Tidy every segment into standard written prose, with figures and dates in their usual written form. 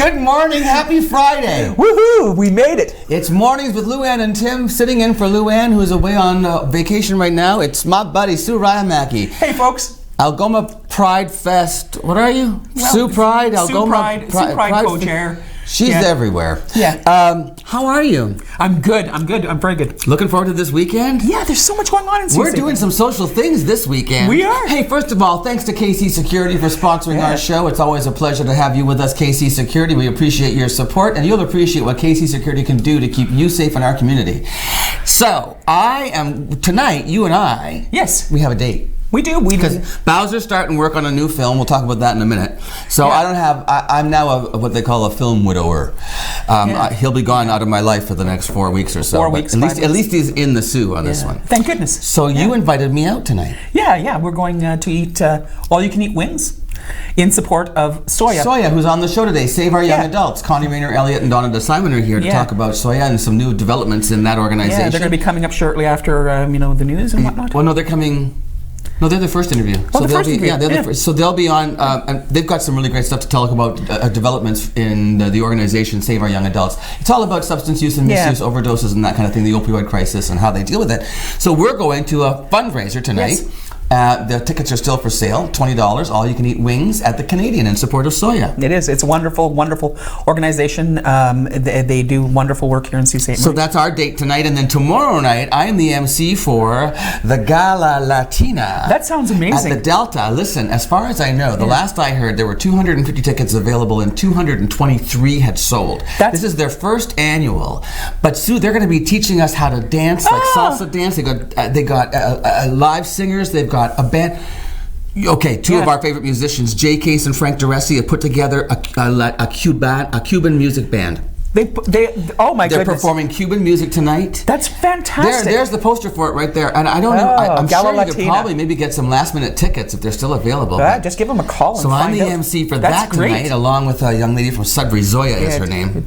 Good morning, happy Friday. Woohoo, we made it. It's Mornings with Luann and Tim, sitting in for Luann, who's away on vacation right now. It's my buddy, Sue Ryamaki. Hey, folks. Algoma Pride Fest, what are you? Well, Sue Pride? Algoma Sue Pride co-chair. She's everywhere. Yeah. How are you? I'm good. I'm very good. Looking forward to this weekend? Yeah, there's so much going on in Sault We're doing some social things this weekend. We are. Hey, first of all, thanks to KC Security for sponsoring our show. It's always a pleasure to have you with us, KC Security. We appreciate your support, and you'll appreciate what KC Security can do to keep you safe in our community. So, tonight, you and I, yes, we have a date. We do. Because Bowser's starting work on a new film. We'll talk about that in a minute. So I'm now what they call a film widower. He'll be gone out of my life for the next 4 weeks or so. 4 weeks. At least he's in the Sioux on this one. Thank goodness. So you invited me out tonight. Yeah. We're going to eat all-you-can-eat wings in support of SOYA. SOYA, who's on the show today, Save Our Young Adults. Connie Rayner Elliott and Donna DeSimon are here to talk about SOYA and some new developments in that organization. Yeah, they're going to be coming up shortly after the news and whatnot. Well, no, they're coming. No, they're the first interview. Oh, they're the first. So they'll be on, and they've got some really great stuff to tell about developments in the organization Save Our Young Adults. It's all about substance use and misuse, overdoses and that kind of thing, the opioid crisis and how they deal with it. So we're going to a fundraiser tonight. Yes. The tickets are still for sale, $20, all-you-can-eat wings at the Canadian in support of SOYA. It is. It's a wonderful, wonderful organization. They do wonderful work here in Sault Ste. Marie. So that's our date tonight, and then tomorrow night, I am the MC for the Gala Latina. That sounds amazing. At the Delta. Listen, as far as I know, the last I heard, there were 250 tickets available and 223 had sold. This is their first annual. But Sue, they're going to be teaching us how to dance, like salsa dance. They got live singers. They've got a band. Okay, two of our favorite musicians, Jay Case and Frank Duresi, have put together a Cuban music band. Oh my goodness. They're performing Cuban music tonight. That's fantastic. There's the poster for it right there. And I don't know, I'm sure you could probably maybe get some last minute tickets if they're still available. Just give them a call and find out. So I'm the MC for that tonight, along with a young lady from Sudbury, Zoya is her name.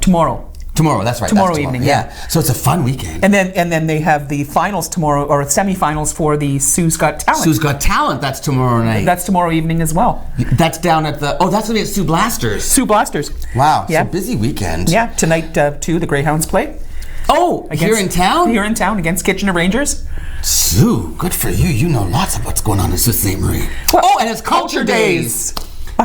Tomorrow, that's right. Tomorrow evening, yeah. So it's a fun weekend. And then they have the finals tomorrow, or semifinals for the Sioux's Got Talent. Sioux's Got Talent, that's tomorrow night. That's tomorrow evening as well. That's down at that's going to be at Sioux Blasters. Sioux Blasters. Wow, so busy weekend. Yeah, tonight too, the Greyhounds play. Oh, here in town? Here in town against Kitchener Rangers. Sue, good for you. You know lots of what's going on in Sault Ste. Marie. Well, and it's Culture Days.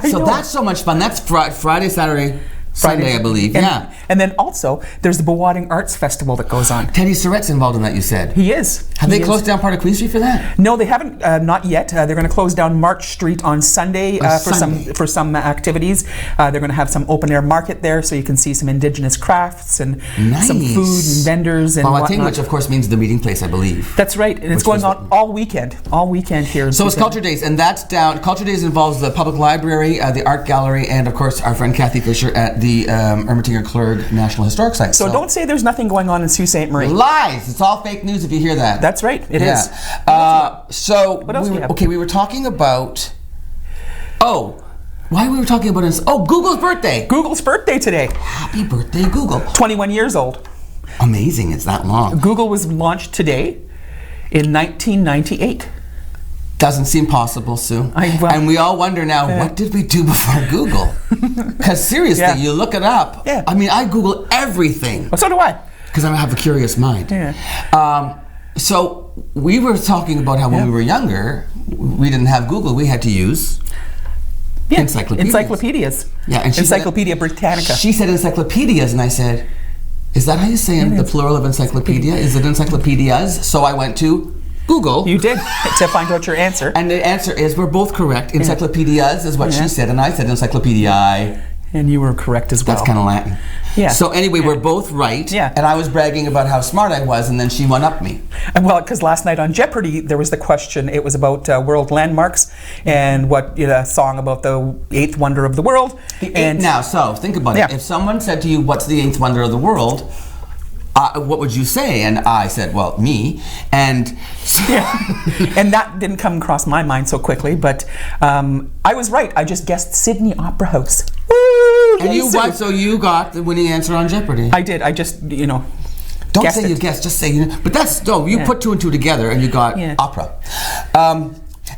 So that's so much fun. That's Friday, Saturday, Sunday, I believe. And then also, there's the Bowading Arts Festival that goes on. Teddy Surratt's involved in that, you said. He is. Have they closed down part of Queen Street for that? No, they haven't. Not yet. They're going to close down March Street on Sunday for some activities. They're going to have some open air market there, so you can see some indigenous crafts and some food and vendors and whatnot. Which of course means the meeting place, I believe. That's right, and it's going on all weekend here. So it's Culture Days, and that's down. Culture Days involves the public library, the art gallery, and of course our friend Kathy Fisher at the Ermitinger-Clerg National Historic Site. So don't say there's nothing going on in Sault Ste. Marie. Lies! It's all fake news if you hear that. That's right, it is. So what else we were talking about. Why we were talking about this? Google's birthday. Google's birthday today. Happy birthday, Google. 21 years old. Amazing, it's that long. Google was launched today in 1998. Doesn't seem possible, Sue. And we all wonder now, what did we do before Google? Because seriously, you look it up. Yeah. I mean, I Google everything. Well, so do I. Because I have a curious mind. Yeah. So we were talking about how when we were younger, we didn't have Google. We had to use encyclopedias. Yeah, and Encyclopedia Britannica. She said encyclopedias, and I said, is that how you say the plural of encyclopedia? Is it encyclopedias? So I went to Google. You did, to find out your answer. And the answer is, we're both correct. Encyclopedias is what she said, and I said encyclopediae. And you were correct as well. That's kind of Latin. Yeah. So anyway, we're both right. Yeah. And I was bragging about how smart I was, and then she one-upped me. And well, because last night on Jeopardy, there was the question. It was about world landmarks and a song about the eighth wonder of the world. So think about it. If someone said to you, "What's the eighth wonder of the world?" What would you say? And I said, well, me. And and that didn't come across my mind so quickly, but I was right. I just guessed Sydney Opera House. Woo! And you what? So you got the winning answer on Jeopardy. I did. I just, Don't say you guessed, just say But that's, you put two and two together and you got opera.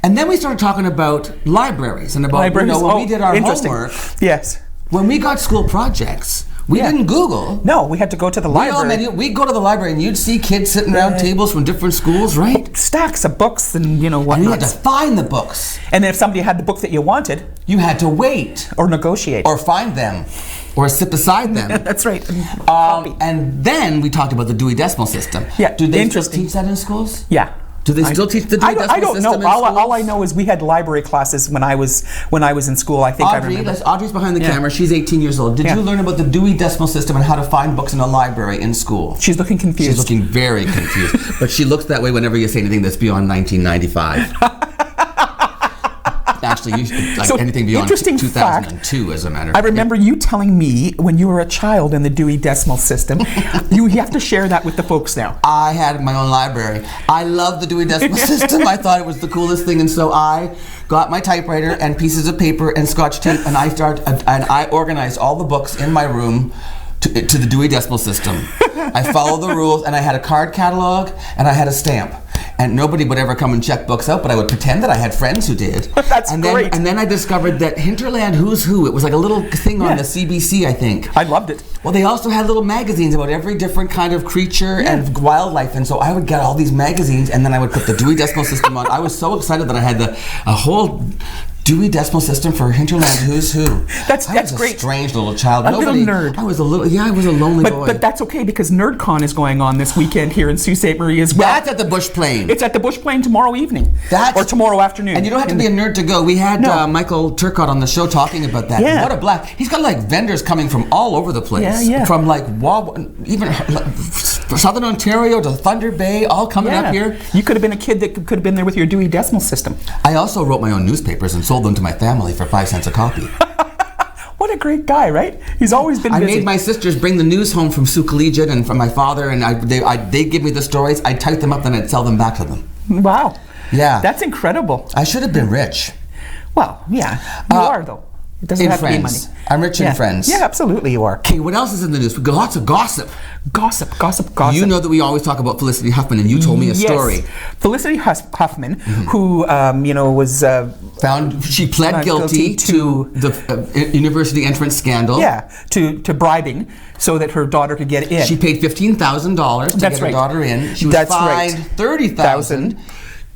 And then we started talking about libraries and about, libraries. when we did our homework. Yes. When we got school projects, we didn't Google. No, we had to go to the library. We'd go to the library and you'd see kids sitting around tables from different schools, right? Stacks of books and whatnot. And you had to find the books. And then if somebody had the book that you wanted, you had to wait. Or negotiate. Or find them. Or sit beside them. That's right. And then we talked about the Dewey Decimal System. Yeah, do they still teach that in schools? Yeah. Do they still teach the Dewey Decimal System? I don't know. In schools? All I know is we had library classes when I was in school. I think I remember. Audrey's behind the camera. She's 18 years old. Did you learn about the Dewey Decimal System and how to find books in a library in school? She's looking confused. She's looking very confused. But she looks that way whenever you say anything that's beyond 1995. Actually, anything beyond 2002, as a matter of fact. I remember you telling me when you were a child in the Dewey Decimal System. You have to share that with the folks now. I had my own library. I loved the Dewey Decimal System. I thought it was the coolest thing, and so I got my typewriter and pieces of paper and Scotch tape, and I organized all the books in my room to the Dewey Decimal System. I followed the rules, and I had a card catalog, and I had a stamp. And nobody would ever come and check books out, but I would pretend that I had friends who did. That's great. And then I discovered that Hinterland Who's Who, it was like a little thing on the CBC, I think. I loved it. Well, they also had little magazines about every different kind of creature and wildlife, and so I would get all these magazines, and then I would put the Dewey Decimal System on. I was so excited that I had a whole Dewey Decimal System for Hinterland Who's Who. That's great. I was a strange little child. Little nerd. I was a lonely boy. But that's okay because NerdCon is going on this weekend here in Sault Ste. Marie as well. That's at the Bush Plain. It's at the Bush Plain tomorrow evening. Or tomorrow afternoon. And you don't have to be a nerd to go. We had Michael Turcotte on the show talking about that. Yeah. What a blast. He's got like vendors coming from all over the place. Yeah. From like even Southern Ontario to Thunder Bay, all coming up here. You could have been a kid that could have been there with your Dewey Decimal System. I also wrote my own newspapers and sold them to my family for 5 cents a copy. What a great guy, right? He's always been busy. I made my sisters bring the news home from Sioux Collegiate and from my father, and they'd give me the stories. I'd type them up, then I'd sell them back to them. Wow. Yeah. That's incredible. I should have been rich. Well, yeah. You are, though. It doesn't have to be money. I'm rich in friends. Yeah, absolutely you are. Okay, what else is in the news? We got lots of gossip. Gossip. You know that we always talk about Felicity Huffman, and you told me a story. Felicity Huffman, who was found. She pled guilty to the university entrance scandal. Yeah, to bribing so that her daughter could get in. She paid $15,000 to get her daughter in. She was fined $30,000.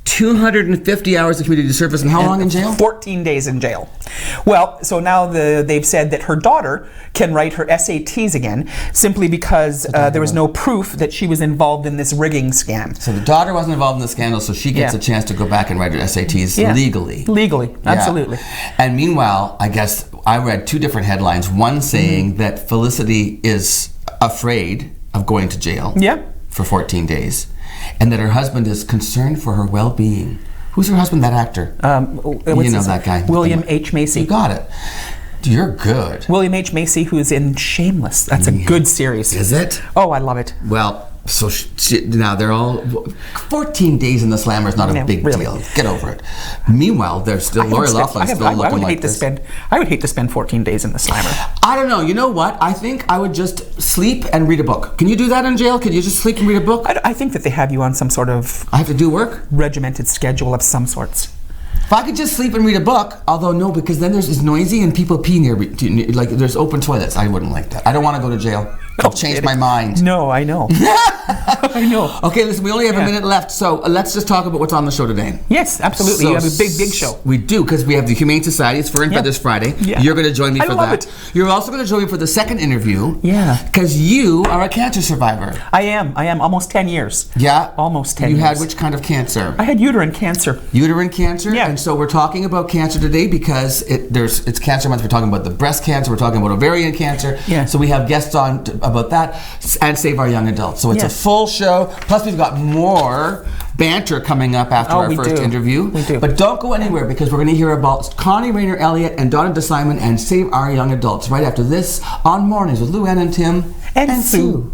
250 hours of community service, and how long in jail? 14 days in jail. Well, so now they've said that her daughter can write her SATs again, simply because there was no proof that she was involved in this rigging scam. So the daughter wasn't involved in the scandal, so she gets a chance to go back and write her SATs legally. Legally, absolutely. And meanwhile, I guess I read two different headlines. One saying that Felicity is afraid of going to jail for 14 days. And that her husband is concerned for her well-being. Who's her husband? That actor. You know that guy. William H. Macy. You got it. You're good. William H. Macy, who's in Shameless. That's a good series. Is it? Oh, I love it. Well, so now they're all 14 days in the slammer is not a big deal. Get over it. Meanwhile, there's still Lori Loughlin's still looking like this. I would hate to spend 14 days in the slammer. I don't know. You know what? I think I would just sleep and read a book. Can you do that in jail? Can you just sleep and read a book? I think that they have you on some sort of... I have to do work? Regimented schedule of some sorts. If I could just sleep and read a book, although no, because then it's noisy and people pee near, like there's open toilets. I wouldn't like that. I don't want to go to jail. I'll change my mind. No, I know. I know. Okay, listen, we only have a minute left, so let's just talk about what's on the show today. Yes, absolutely. So, you have a big show. We do, because we have the Humane Society. It's Fur and Feathers Friday. Yeah. You're going to join me for that. I love it. You're also going to join me for the second interview. Yeah. Because you are a cancer survivor. I am. Almost 10 years. Yeah? Almost 10 years. You had which kind of cancer? I had uterine cancer. Uterine cancer? Yeah. And so we're talking about cancer today because it's Cancer Month. We're talking about the breast cancer. We're talking about ovarian cancer. Yeah. So we have guests on about that. And Save Our Young Adults. So it's a full show. Plus we've got more banter coming up after our first interview. We do. But don't go anywhere because we're going to hear about Connie Rayner Elliott and Donna DeSimon and Save Our Young Adults right after this on Mornings with Lou Ann and Tim and Sue.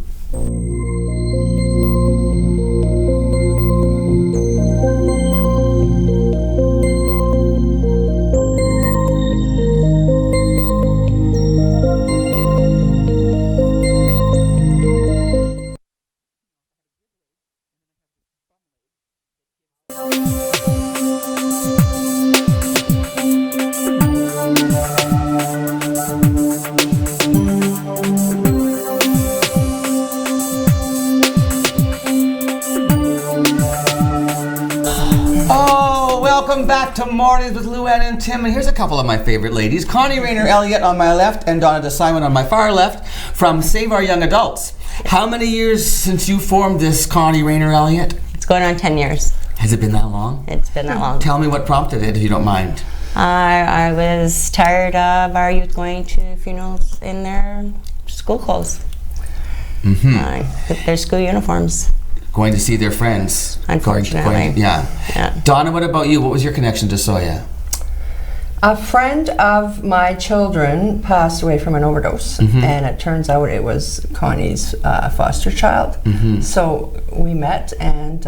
back to Mornings with Luann and Tim, and here's a couple of my favorite ladies. Connie Rayner Elliott on my left and Donna DeSimon on my far left from Save Our Young Adults. How many years since you formed this, Connie Rayner Elliott? It's going on 10 years. Has it been that long? It's been that long. Tell me what prompted it, if you don't mind. I was tired of our youth going to funerals in their school clothes. With their school uniforms. Going to see their friends. Unfortunately. Yeah. Donna, what about you? What was your connection to SOYA? A friend of my children passed away from an overdose, and it turns out it was Connie's foster child. So we met and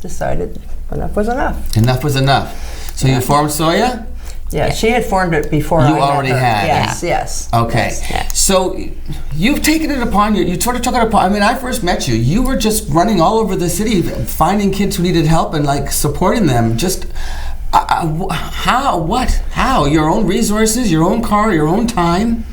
decided enough was enough. Enough was enough. So you formed SOYA? Yeah, she had formed it before I You met already her. had. Yes. Okay. Yes. So you've taken it upon you sort of took it upon, I mean, I first met you. You were just running all over the city, finding kids who needed help and like supporting them. Just how? Your own resources, your own car, your own time?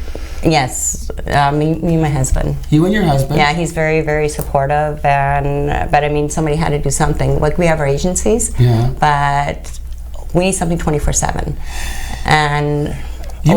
Yes, me and my husband. You and your husband? Yeah, he's very, very supportive, but I mean, somebody had to do something. Like, we have our agencies, but we need something 24/7. And you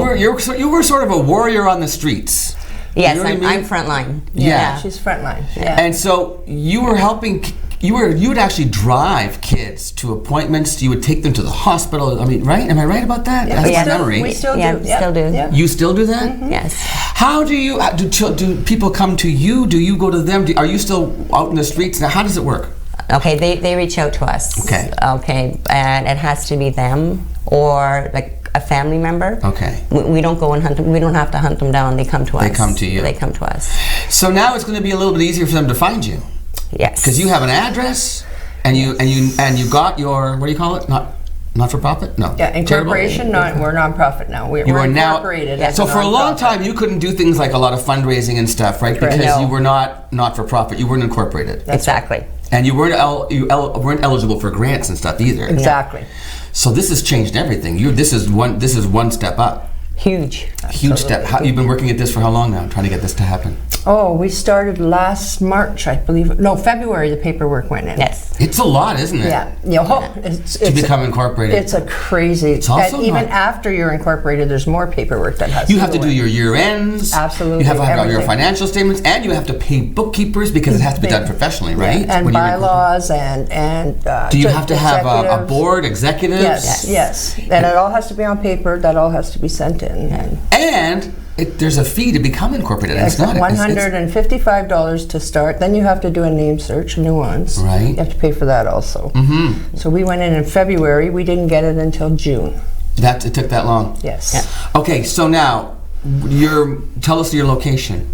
were sort of a warrior on the streets. Yes, you know what I mean? I'm frontline. Yeah. She's frontline. Yeah. And so you were helping. You would actually drive kids to appointments. You would take them to the hospital. I mean, right? Am I right about that? That's my memory. We still do. Yeah, still do. Yeah. You still do that? Yes. How do you do people come to you? Do you go to them? Are you still out in the streets now? How does it work? Okay, they reach out to us. Okay, and it has to be them or like a family member. Okay. We don't go and hunt them. We don't have to hunt them down. They come to us. They come to you. They come to us. So now it's going to be a little bit easier for them to find you. Yes. Because you have an address, and you got your, what do you call it? Not for profit? No. Yeah, incorporation. We're nonprofit now. We're incorporated. Now, as so a for a long nonprofit. time, you couldn't do things like a lot of fundraising and stuff, right? Correct. Because No. you were not for profit. You weren't incorporated. Exactly. And you weren't weren't eligible for grants and stuff either. Exactly. So this has changed everything. This is one step up. Huge. Huge step. You've been working at this for how long now, trying to get this to happen? Oh, we started last March, I believe. No, February. The paperwork went in. Yes. It's a lot, isn't it? Yeah. It's To become incorporated. It's a crazy. It's also and even not- after you're incorporated, there's more paperwork that has. You to have to go do in. your year ends. Absolutely, You have to have your everything. financial statements, and you have to pay bookkeepers because it has to be done professionally, right? And When you're bylaws and. Do you have to have a executives. board, executives? Yes. And it all has to be on paper. That all has to be sent in. And there's a fee to become incorporated. It's not $155 to start. Then you have to do a name search, new ones. Right. You have to pay for that also. So we went in February. We didn't get it until June. It took that long. Yes. Okay, so now tell us your location.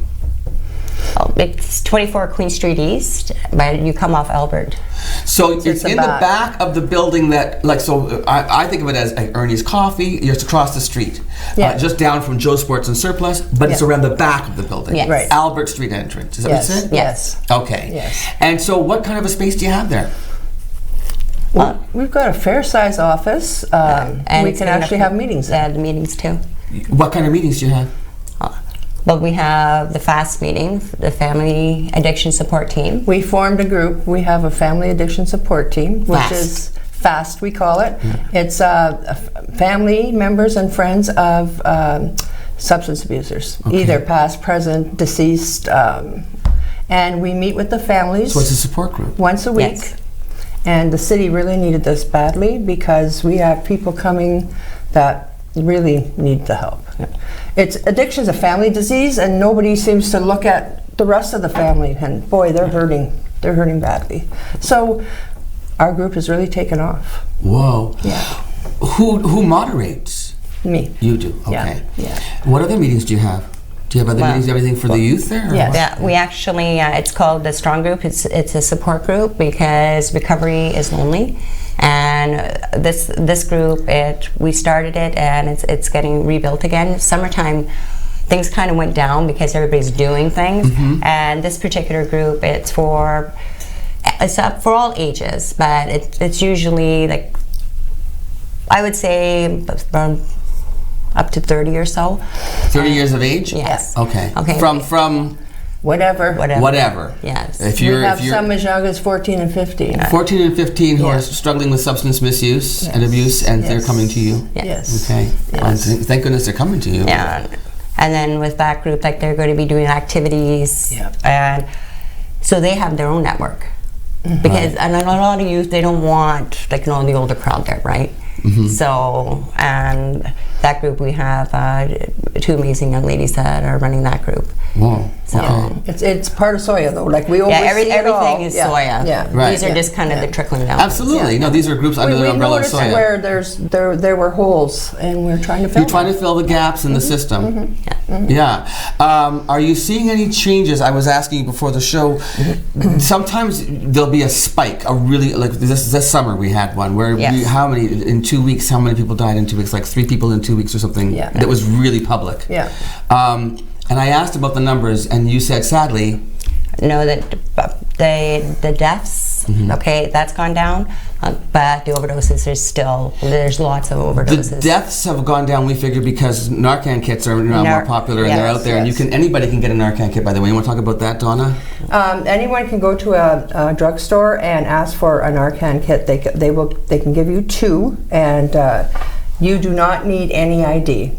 It's 24 Queen Street East, but you come off Albert. So it's in the back of the building that, I think of it as Ernie's Coffee. It's across the street, just down from Joe Sports and Surplus, but it's around the back of the building. Yes. Right. Albert Street entrance. Is that what you said? Yes. Okay. Yes. And so what kind of a space do you have there? Well, we've got a fair size office. And we it's can enough actually have meetings. The meetings too. What kind of meetings do you have? Well, we have the FAST meeting, the Family Addiction Support Team. We formed a group. We have a family addiction support team, which FAST. is FAST, we call it. It's family members and friends of substance abusers, either past, present, deceased. And we meet with the families So it's a support group. once a week. Yes. And the city really needed this badly because we have people coming that really need the help. Addiction is a family disease, and nobody seems to look at the rest of the family. And boy, they're hurting. They're hurting badly. So our group has really taken off. Whoa. Yeah. Who moderates? Me. You do. Okay. Yeah. What other meetings do you have? Do you have other meetings? Everything for the youth there? or Yes. what? Yeah, we actually, it's called the Strong Group. It's a support group because recovery is lonely. And this group, we started it and it's getting rebuilt again. Summertime, things kind of went down because everybody's doing things. And this particular group, it's up for all ages, but it's usually like, I would say around up to 30 or so. 30 years of age? Yes. Okay. Okay. From whatever. Whatever. Yes. If We you're have some as young as 14 and 15. 14 and 15 who Yeah. are struggling with substance misuse and Yes. abuse, and they're Yes. coming to you. Yes. Okay. Well, Yes. thank goodness they're coming to you. Yeah. And then with that group, like they're going to be doing activities, Yeah. and so they have their own network. Because and a lot of youth, they don't want like the older crowd there, right? So and that group, we have 2 amazing young ladies that are running that group. Whoa. So It's part of SOYA though. Like we oversee everything it all. is Yeah. SOYA. Yeah. Right. These are just kind of the trickling down. Absolutely. Yeah. No, these are groups under the We umbrella of noticed SOYA. where there were holes, and we're trying to fill You're trying to fill the gaps in the system. Yeah. Are you seeing any changes? I was asking you before the show. Sometimes there'll be a spike, a really like this summer we had one where Yes. how many in 2 weeks? How many people died in 2 weeks? Like 3 people in 2 weeks or something. Yeah. That was really public. Yeah. And I asked about the numbers, and you said sadly. Know that the deaths, okay, that's gone down, but the overdoses, there's lots of overdoses. The deaths have gone down, we figure, because Narcan kits are now more popular and they're yes, out there. And yes. anybody can get a Narcan kit, by the way. You want to talk about that, Donna? Anyone can go to a drugstore and ask for a Narcan kit. They can give you 2, and you do not need any ID.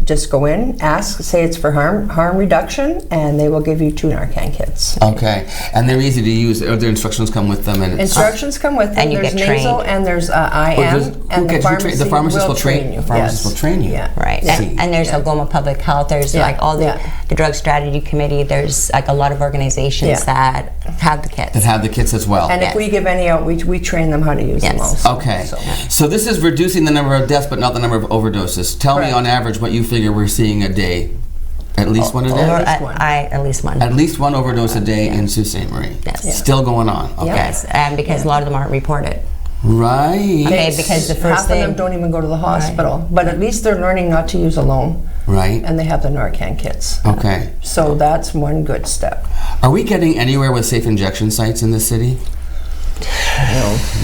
Just go in, ask, say it's for harm reduction, and they will give you 2 Narcan kits. Okay. And they're easy to use. Their instructions come with them. And Instructions come with them. And you there's get nasal trained. and there's IM, and the pharmacist will train you. Pharmacist will train you. Yeah. Right, Yeah. and there's Algoma Public Health. There's Yeah. like all the Yeah. drug strategy committee. There's like a lot of organizations Yeah. that have the kits. That have the kits as well. And Yes. if we give any out, we train them how to use them Yes. also. Okay. So- So this is reducing the number of deaths, but not the number of overdoses. Tell me Correct. on average what you figure we're seeing a day. At least one a day? At Or least one. at least one. At least one overdose a day in Sault Ste. Marie. Yes. Yeah. Still going on. Okay. Yes, and because a lot of them aren't reported. Right. Okay, because the first Half of them thing. don't even go to the hospital, but at least they're learning not to use alone, Right. and they have the Narcan kits. Okay. So that's one good step. Are we getting anywhere with safe injection sites in this city?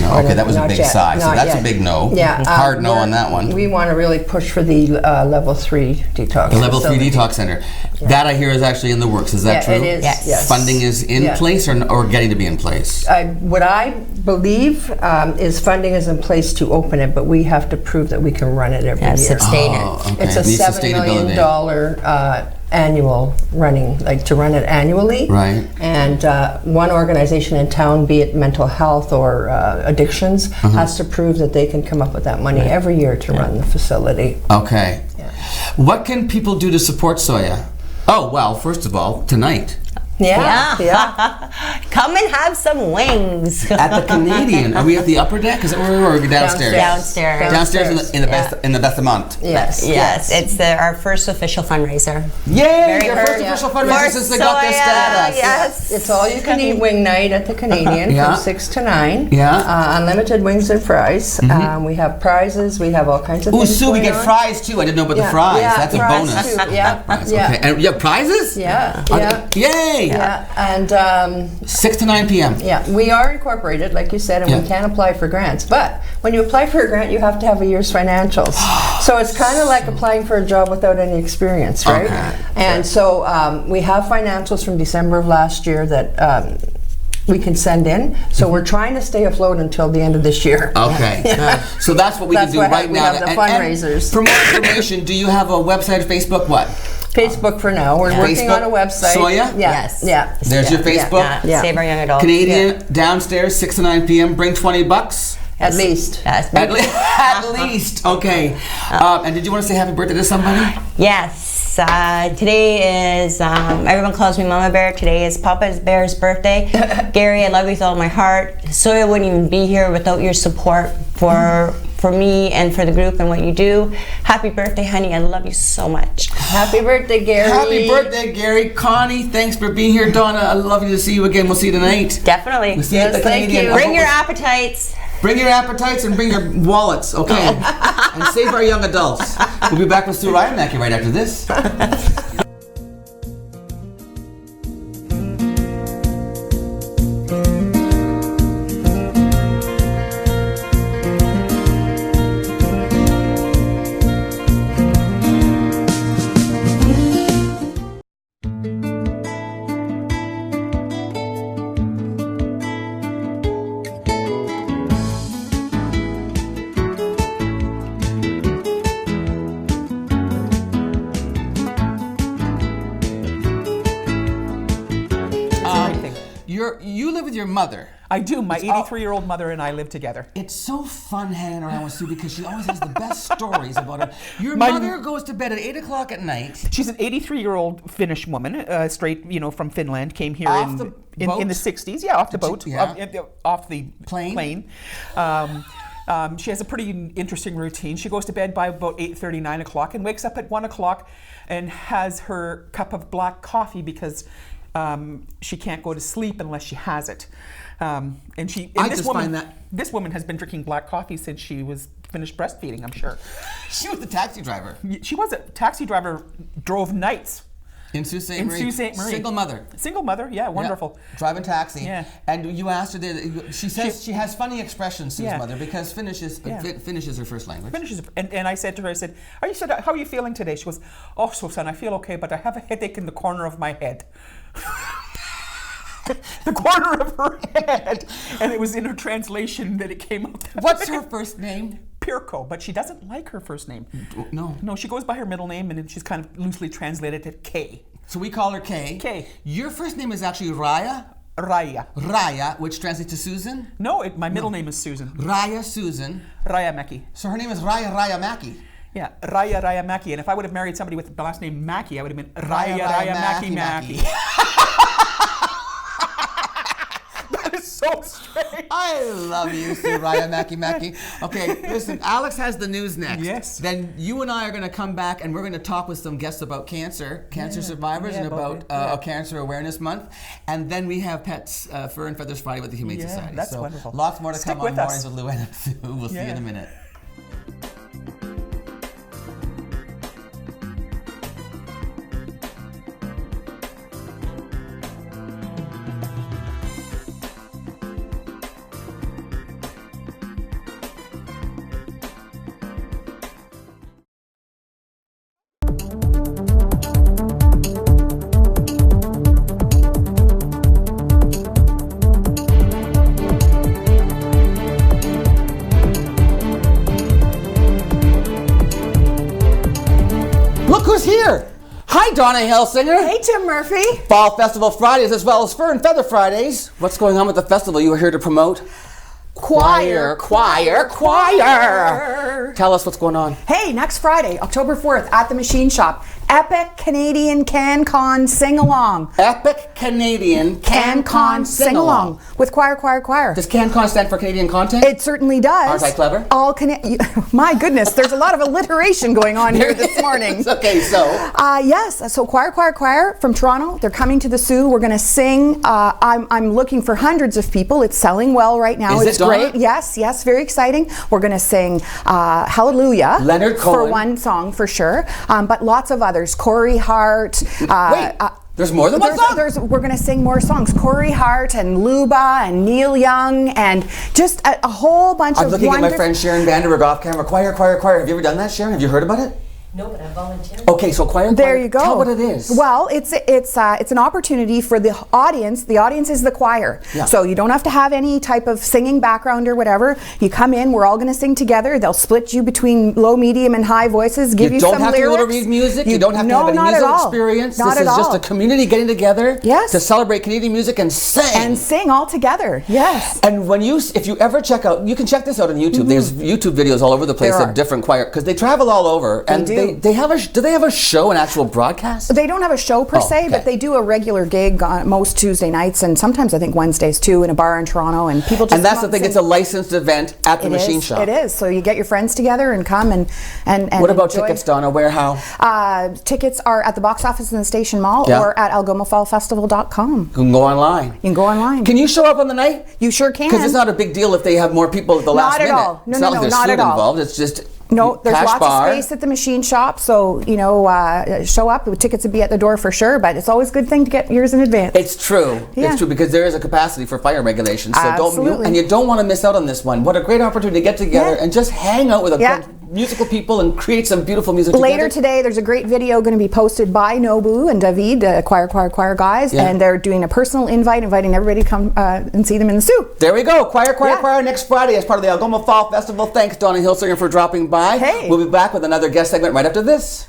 No. Okay, that was a Not big yet. sigh. So Not that's yet. a big no. Yeah, Hard no we're- on that one. We want to really push for the level 3 detox. The level 3 facility. detox center. That I hear is actually in the works. Is that Yeah, true? it is. Yes. Yes. Funding is in Yeah. place or getting to be in place? What I believe is funding is in place to open it, but we have to prove that we can run it every Yeah, year. sustain it. Oh, okay. It's a Needs $7 million annual running, like to run it annually. Right. And one organization in town, be it mental health or addictions, has to prove that they can come up with that money every year to run the facility. Okay. Yeah. What can people do to support SOYA? Oh, well, first of all, tonight Yeah. Come and have some wings. at the Canadian. Are we at the upper deck? Is that where we're downstairs? Downstairs. Downstairs in the best Yeah. in the Bestamont. Yes. Yes, it's our first official fundraiser. Yay! Very Your good, first yeah. official fundraiser For since they got their SOYA, status. yes. It's all you can eat wing night at the Canadian Yeah. from 6 to 9. Yeah. Unlimited wings and fries. We have prizes. We have all kinds of Ooh, things. Sue, we going get on. fries too. I didn't know about the Yeah, fries. yeah, That's a fries bonus. too. Yeah. Fries, Yeah. Okay. And you have prizes? Yeah. Are Yeah. they- Yay! Yeah. And 6 to 9 p.m. yeah, we are incorporated, like you said, and Yeah. we can apply for grants. But when you apply for a grant, you have to have a year's financials. So it's kind of like applying for a job without any experience, right? Okay. And so we have financials from December of last year that we can send in. So we're trying to stay afloat until the end of this year. Okay. So that's what we That's can do what right we now. have the And fundraisers. for more information, do you have a website, Facebook, what? Facebook for now. We're working on a Facebook, website. SOYA? Yeah. Yes. Yeah. There's your Facebook. Yeah. Save our young adults. Canadian downstairs, 6 to 9 p.m. Bring $20. At least. Yes. At least. Okay. And did you want to say happy birthday to somebody? Yes. Today is, everyone calls me Mama Bear. Today is Papa Bear's birthday. Gary, I love you with all my heart. SOYA wouldn't even be here without your support for me and for the group and what you do. Happy birthday, honey. I love you so much. Happy birthday, Gary. Happy birthday, Gary. Connie, thanks for being here. Donna, I love you to see you again. We'll see you tonight. Definitely. We'll see you at the Yes, thank Canadian. you. Bring your appetites. Bring your appetites and bring your wallets, okay? And save our young adults. We'll be back with Sue Ryan right after this. you live with your mother. I do. My 83-year-old mother and I live together. It's so fun hanging around with Sue because she always has the best stories about her. Your mother goes to bed at 8 o'clock at night. She's an 83-year-old Finnish woman, straight, from Finland, came here in the 60s. Yeah, off the boat, off the plane. She has a pretty interesting routine. She goes to bed by about 8:30, 9 o'clock, and wakes up at 1 o'clock and has her cup of black coffee because she can't go to sleep unless she has it. This woman has been drinking black coffee since she was finished breastfeeding, I'm sure. She was the taxi driver. She was a taxi driver, drove nights. In Sault Ste. Marie. Single mother. Single mother, yeah, wonderful. Yeah. Driving taxi. Yeah. And you asked her, she says she has funny expressions, Sue's mother, because Finnish is her first language. And I said to her, how are you feeling today? She goes, oh, Susan, I feel okay, but I have a headache in the corner of my head. The corner of her head. And it was in her translation that it came up. What's her first name? Pirko, but she doesn't like her first name. No, she goes by her middle name, and she's kind of loosely translated to K. So we call her K. K. Your first name is actually Raya? Raya, which translates to Susan? No, my middle name is Susan. Raya Susan. Raya Mackey. So her name is Raya Mackey. Yeah, Raya Mackey. And if I would have married somebody with the last name Mackey, I would have been Raya Mackey. So strange. I love you, Sue Raya Mackey. Okay, listen, Alex has the news next. Yes. Then you and I are going to come back and we're going to talk with some guests about cancer survivors, and about Cancer Awareness Month. And then we have Pets Fur and Feathers Friday with the Humane Society. That's wonderful. Lots more to come on Mornings with Lou and Sue. We'll see you in a minute. Here. Hi, Donna Hilsinger. Hey, Tim Murphy. Fall Festival Fridays as well as Fur and Feather Fridays. What's going on with the festival you were here to promote? Choir. Tell us what's going on. Hey, next Friday, October 4th at the Machine Shop. Epic Canadian CanCon Sing-Along. Epic Canadian CanCon Sing-Along. With choir. Does CanCon stand for Canadian Content? It certainly does. Aren't I clever? My goodness, there's a lot of alliteration going on here this morning. Okay, so. Yes, so choir from Toronto. They're coming to the Sioux. We're going to sing. I'm looking for hundreds of people. It's selling well right now. It's great. Yes, very exciting. We're going to sing Hallelujah. Leonard Cohen. For one song, for sure. But lots of others. Corey Hart. There's more than one song? We're going to sing more songs. Corey Hart and Luba and Neil Young and just a whole bunch of wonderful... I'm looking at my friend Sharon Vanderberg off camera. Choir. Have you ever done that, Sharon? Have you heard about it? No, but I volunteered. Okay, so choir. There you go. Tell what it is. Well, it's an opportunity for the audience. The audience is the choir. Yeah. So you don't have to have any type of singing background or whatever. You come in, we're all going to sing together. They'll split you between low, medium, and high voices, give you some lyrics. You don't have to be able to read music. You don't have to have any musical experience. Not this at is all. just a community getting together to celebrate Canadian music and sing. And sing all together, yes. And if you ever check out, you can check this out on YouTube. There's YouTube videos all over the place of different choir, because they travel all over. They have do they have a show, an actual broadcast? They don't have a show per se, but they do a regular gig on most Tuesday nights, and sometimes I think Wednesdays too, in a bar in Toronto, and people just And that's the thing, it's a licensed event at the Machine Shop. It is. So you get your friends together and come and what about tickets, Donna? Where, how? Tickets are at the box office in the Station Mall or at algomafallfestival.com. You can go online. You can go online. Can you show up on the night? You sure can. Because it's not a big deal if they have more people at the last minute. Not at all. No, not at all. Involved. It's just no, there's lots bar. of space at the Machine Shop, so show up. The tickets will be at the door for sure, but it's always a good thing to get yours in advance. It's true. Yeah. It's true, because there is a capacity for fire regulations. So Absolutely. you don't want to miss out on this one. What a great opportunity to get together and just hang out with musical people and create some beautiful music Later together. today, there's a great video going to be posted by Nobu and David, choir guys, and they're doing a personal invite, inviting everybody to come and see them in the Sioux. There we go. Choir next Friday as part of the Algoma Fall Festival. Thanks, Donna Hilsinger, for dropping by. Hey. We'll be back with another guest segment right after this.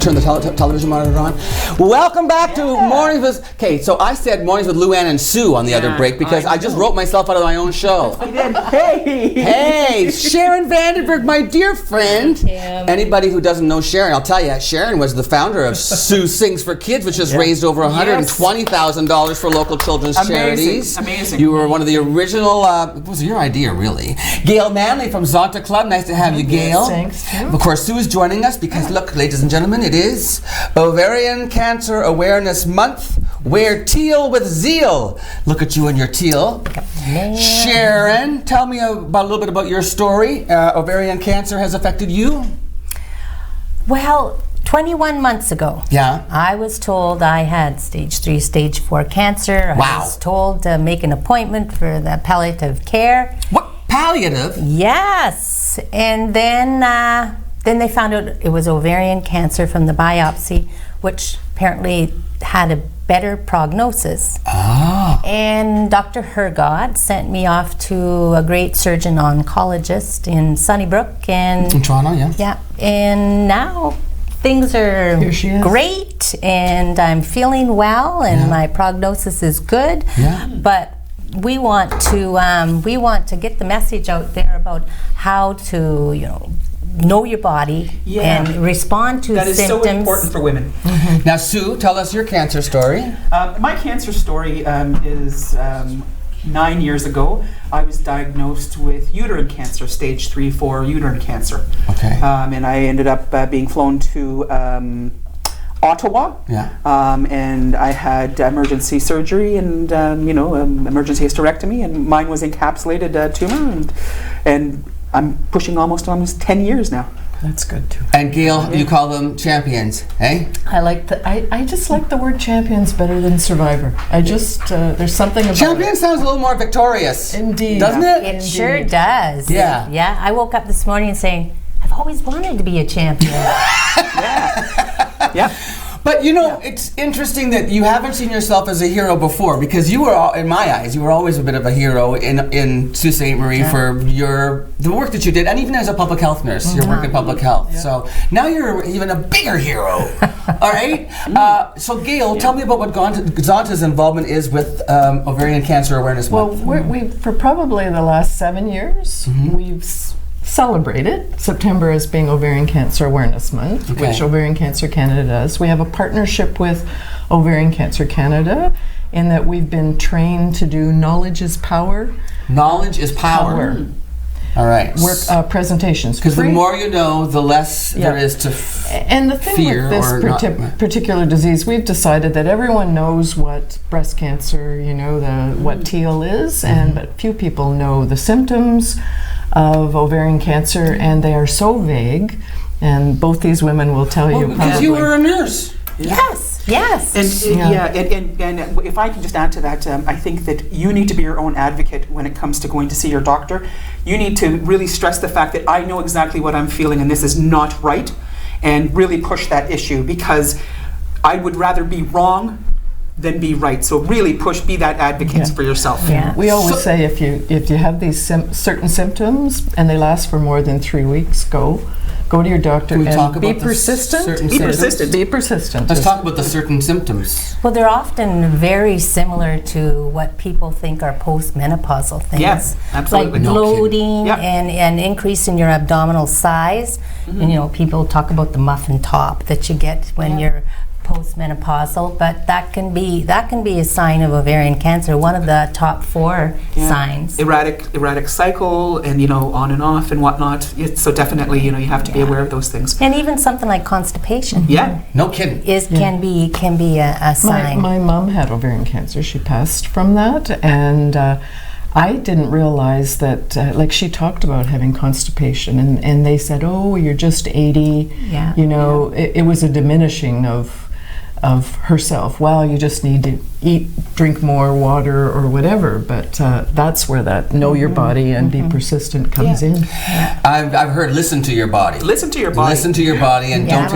turn the television monitor on. Welcome back to Mornings with... Okay, so I said Mornings with Luann and Sue on the other break because I just wrote myself out of my own show. Hey, Sharon Vandenberg, my dear friend. Anybody who doesn't know Sharon, I'll tell you, Sharon was the founder of Sue Sings for Kids, which has raised over $120,000 for local children's charities. Amazing. You were one of the original, it was your idea, really. Gail Manley from Zonta Club, nice to have you, Gail. Thanks, too. Of course, Sue is joining us because, look, ladies and gentlemen, it is Ovarian Cancer Awareness Month. Wear teal with zeal. Look at you and your teal. Sharon, tell me a little bit about your story. Ovarian cancer has affected you? Well, 21 months ago, I was told I had stage 3, stage 4 cancer. I was told to make an appointment for the palliative care. What? Palliative? Yes. And then they found out it was ovarian cancer from the biopsy, which apparently had a better prognosis. And Dr. Hergod sent me off to a great surgeon oncologist in Sunnybrook. And in Toronto, Yeah. And now things are great, and I'm feeling well, and my prognosis is good. But we want to get the message out there about how to, know your body and respond to symptoms. That is so important for women. Now, Sue, tell us your cancer story. My cancer story is 9 years ago. I was diagnosed with uterine cancer, stage 3, 4 uterine cancer. Okay. And I ended up being flown to Ottawa. And I had emergency surgery and emergency hysterectomy, and mine was encapsulated tumor, and I'm pushing almost 10 years now. That's good too. And Gail, you call them champions, eh? I just like the word champions better than survivor. I just there's something about champion sounds a little more victorious. Indeed. Doesn't it? It sure does. Yeah. Yeah. I woke up this morning saying, I've always wanted to be a champion. Yeah. But it's interesting that you haven't seen yourself as a hero before, because you were, in my eyes, you were always a bit of a hero in Sault Ste. Marie for the work that you did, and even as a public health nurse, your work in public health. So now you're even a bigger hero. All right. So Gail, tell me about what Zonta's involvement is with Ovarian Cancer Awareness Month. Well, we for probably the last 7 years, we've celebrated September as being Ovarian Cancer Awareness Month, which Ovarian Cancer Canada does. We have a partnership with Ovarian Cancer Canada in that we've been trained to do knowledge is power. Knowledge is power. All right. Work presentations. Because the more you know, the less there is to And the thing with this particular disease, we've decided that everyone knows what breast cancer, what teal is, but few people know the symptoms of ovarian cancer, and they are so vague. And both these women will tell you. Because you were a nurse. Yes. And if I can just add to that, I think that you need to be your own advocate when it comes to going to see your doctor. You need to really stress the fact that I know exactly what I'm feeling and this is not right, and really push that issue, because I would rather be wrong than be right. So really be that advocate for yourself. We always say if you have these certain symptoms and they last for more than 3 weeks, go to your doctor and be persistent. Be persistent. Let's talk about the certain symptoms. Well, they're often very similar to what people think are postmenopausal things. Yes, absolutely. Like bloating and increase in your abdominal size. And, people talk about the muffin top that you get when you're postmenopausal, but that can be a sign of ovarian cancer, one of the top 4 signs. Erratic cycle, and on and off and whatnot. So definitely, you have to be aware of those things. And even something like constipation. No kidding. Can be a sign. My mom had ovarian cancer. She passed from that, and I didn't realize that, she talked about having constipation, and they said, oh, you're just 80. It was a diminishing of herself. Well, you just need to drink more water or whatever, but that's where that know your body and be persistent comes in. I've heard listen to your body. Listen to your body. Listen to your body, and don't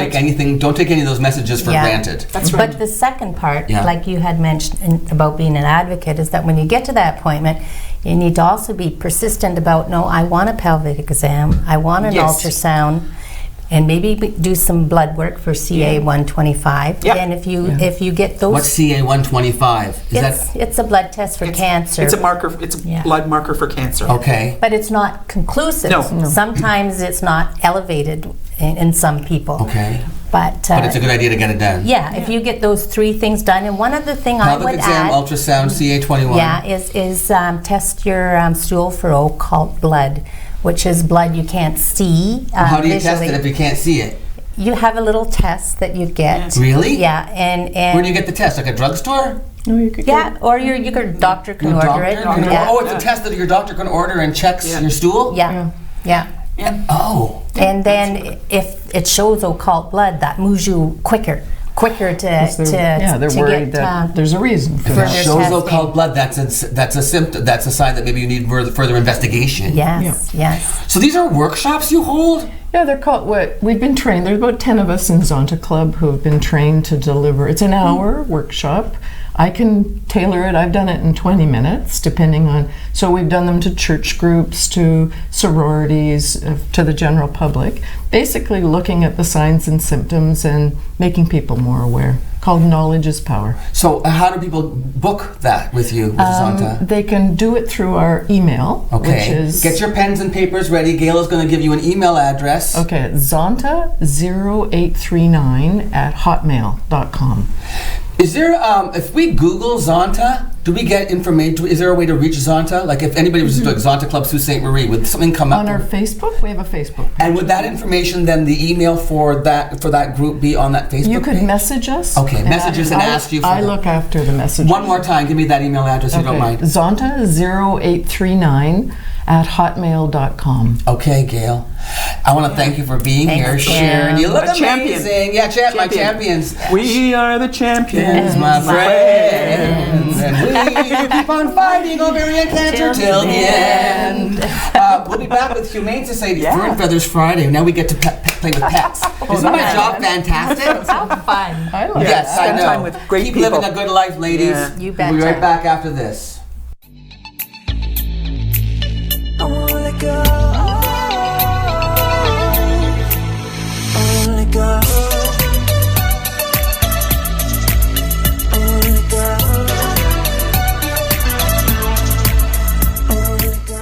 take any of those messages for granted. That's right. But the second part, like you had mentioned about being an advocate, is that when you get to that appointment, you need to also be persistent about, no, I want a pelvic exam, I want an ultrasound. and maybe do some blood work for CA 125. Yeah. And if you get those, What's CA 125? it's a blood test for cancer. It's a marker. It's a blood marker for cancer. Okay. But it's not conclusive. No. Sometimes it's not elevated in some people. Okay. But it's a good idea to get it done. Yeah, if you get those 3 things done, and one other thing I Pelvic would exam, add, ultrasound, CA 21. is test your stool for occult blood, which is blood you can't see. How do you test visually. it if you can't see it? You have a little test that you get. Really? Yeah, and Where do you get the test? Like a drugstore? No, you could. or your doctor can Your order doctor it. can Yeah. Oh, it's a test that your doctor can order and checks your stool? Yeah. Oh. And then if it shows occult blood, that moves you quicker to they're to worried get, that there's a reason for for that. their Shows testing. occult blood. That's a symptom. That's a sign that maybe you need further investigation. Yes. So these are workshops you hold? Yeah, they're called what we've been trained. There's about 10 of us in Zonta Club who have been trained to deliver. It's an hour workshop. I can tailor it. I've done it in 20 minutes, depending on. So we've done them to church groups, to sororities, to the general public. Basically, looking at the signs and symptoms and making people more aware. Called Knowledge is Power. So how do people book that with you, with Zonta? They can do it through our email, which Okay. is Get your pens and papers ready. Gail is going to give you an email address. okay. It's zonta0839@hotmail.com. Is there, if we Google Zonta, do we get information? Is there a way to reach Zonta? Like if anybody was to do like Zonta Club Sault Ste. Marie, would something come up? On our Facebook, we have a Facebook page. And would that information then, the email for that group be on that Facebook You could page? message us. Okay, message us and ask you for I the- look after the messages. One more time, give me that email address if you don't mind. Zonta0839@hotmail.com. Okay, Gail. I want to thank you for being here, Thanks, sharing. You look A champion. amazing. Yeah, my champions. We are the champions, My friends, and we keep on fighting ovarian cancer till the end. We'll be back with Humane Society Fur and Feathers Friday. Now we get to play with pets. Isn't my job fantastic? How fun. I like Yes, I Spend know. time with great Keep people. living a good life, ladies. Yeah. You We'll be right betcha. back after this. I won't let go. I won't let go. I won't let go. I won't let go.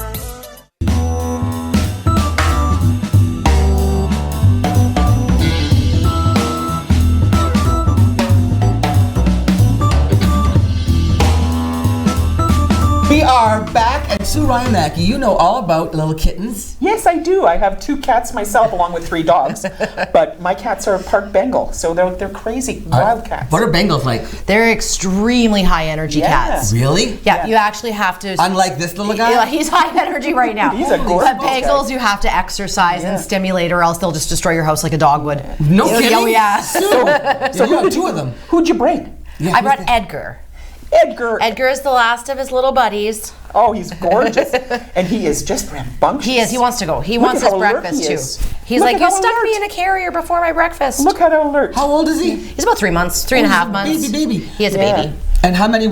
We are back, and Sue Ryanaki, you know all about little kittens. Yes, I do. I have 2 cats myself, along with 3 dogs. But my cats are part Bengal, so they're crazy wild cats. What are Bengals like? They're extremely high energy Yeah. cats. Really? Yeah, you actually have to. Unlike this little guy? Yeah, he's high energy right now. He's a gorgeous But Bengals, you have to exercise and stimulate, or else they'll just destroy your house like a dog would. No Oh, kidding? yeah. Sue, so you have 2 of them. Who'd you bring? Yeah, I brought Edgar. Edgar. Edgar is the last of his little buddies. Oh, he's gorgeous. And he is just rambunctious. He is. He wants to go. He Look wants at his how alert breakfast he too. is. He's Look like, at you how stuck me alert." in a carrier before my breakfast. Look how alert. How old is he? He's about 3 months, 3.5 months. Baby. He is a Yeah. baby. And how many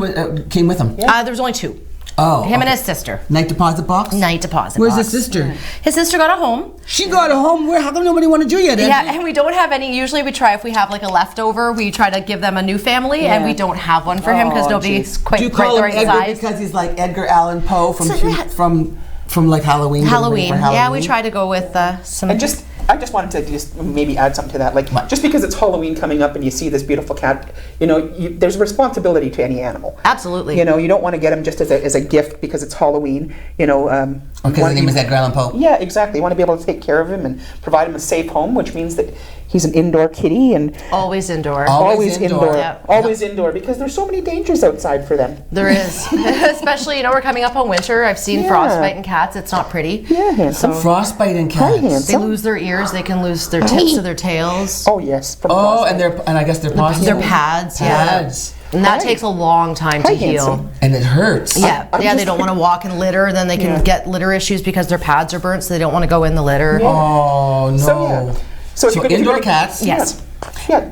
came with him? There was only 2. Oh. Him and his sister. Night deposit box? Night deposit Where's box. his sister? His sister got a home. She got a home. Where? How come nobody wanted you yet? Yeah, and we don't have any. Usually we try, if we have like a leftover, we try to give them a new family, and we don't have one for him because Oh, nobody's geez. quite Do you quite call the him right Edgar size. because he's like Edgar Allan Poe from So- from like Halloween? Halloween. For Yeah, we Halloween? try to go with some. And I just wanted to just maybe add something to that. Like, just because it's Halloween coming up and you see this beautiful cat, there's a responsibility to any animal. Absolutely. You don't want to get him just as a gift because it's Halloween. Because his name is Edgar Allan Poe. Yeah, exactly. You want to be able to take care of him and provide him a safe home, which means that he's an indoor kitty and Always indoor. Always indoor. Yep. Always indoor, because there's so many dangers outside for them. There is, especially we're coming up on winter. I've seen Yeah. frostbite in cats. It's not pretty. Yeah, handsome. Frostbite and Hi, cats. They handsome. lose their ears. They can lose their tips of their tails. Oh yes. From Oh, frostbite. and I guess they're paws. Their pads. Pads. Yeah. And that Hi. takes a long time to Hi, heal. handsome. And it hurts. Yeah, I'm they just- don't want to walk in litter. Then they can get litter issues because their pads are burnt, so they don't want to go in the litter. Oh no. So, yeah. So, if So you're gonna- indoor cats. Yes.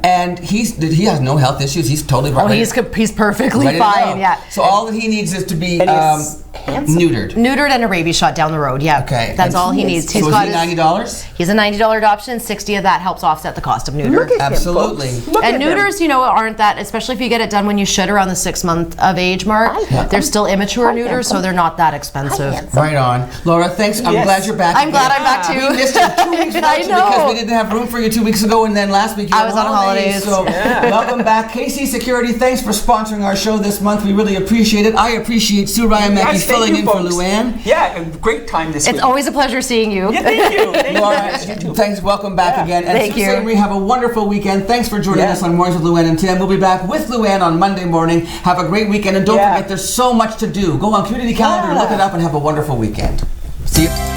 And he has no health issues. He's totally Oh, he's perfectly ready to fine. go. Yeah. So all that he needs is to be neutered. Neutered and a rabies shot down the road. Yeah. Okay. That's all he needs. He's So got is he $90? He's a $90 adoption. 60 of that helps offset the cost of neuter. Look at Absolutely. him, folks. Look And at him. neuters, aren't that, especially if you get it done when you should around the 6 month of age mark. They're still immature neuters, so they're not that expensive. Right on. Laura, thanks. I'm glad you're back. I'm glad I'm back too. We missed you 2 weeks I know. because we didn't have room for you 2 weeks ago, and then last week you I were was on holidays. So welcome back. KC Security, thanks for sponsoring our show this month. We really appreciate it. I appreciate Sue Ryan Mackey filling in for Luann. Yeah, a great time this week. It's always a pleasure seeing you. Yeah, thank you. Thank you. Laura, thanks. Welcome back again. And Thank Sue you. St. Have a wonderful weekend. Thanks for joining us on Mornings with Luann and Tim. We'll be back with Luann on Monday morning. Have a great weekend, and don't forget, there's so much to do. Go on Community Calendar, look it up, and have a wonderful weekend. See you.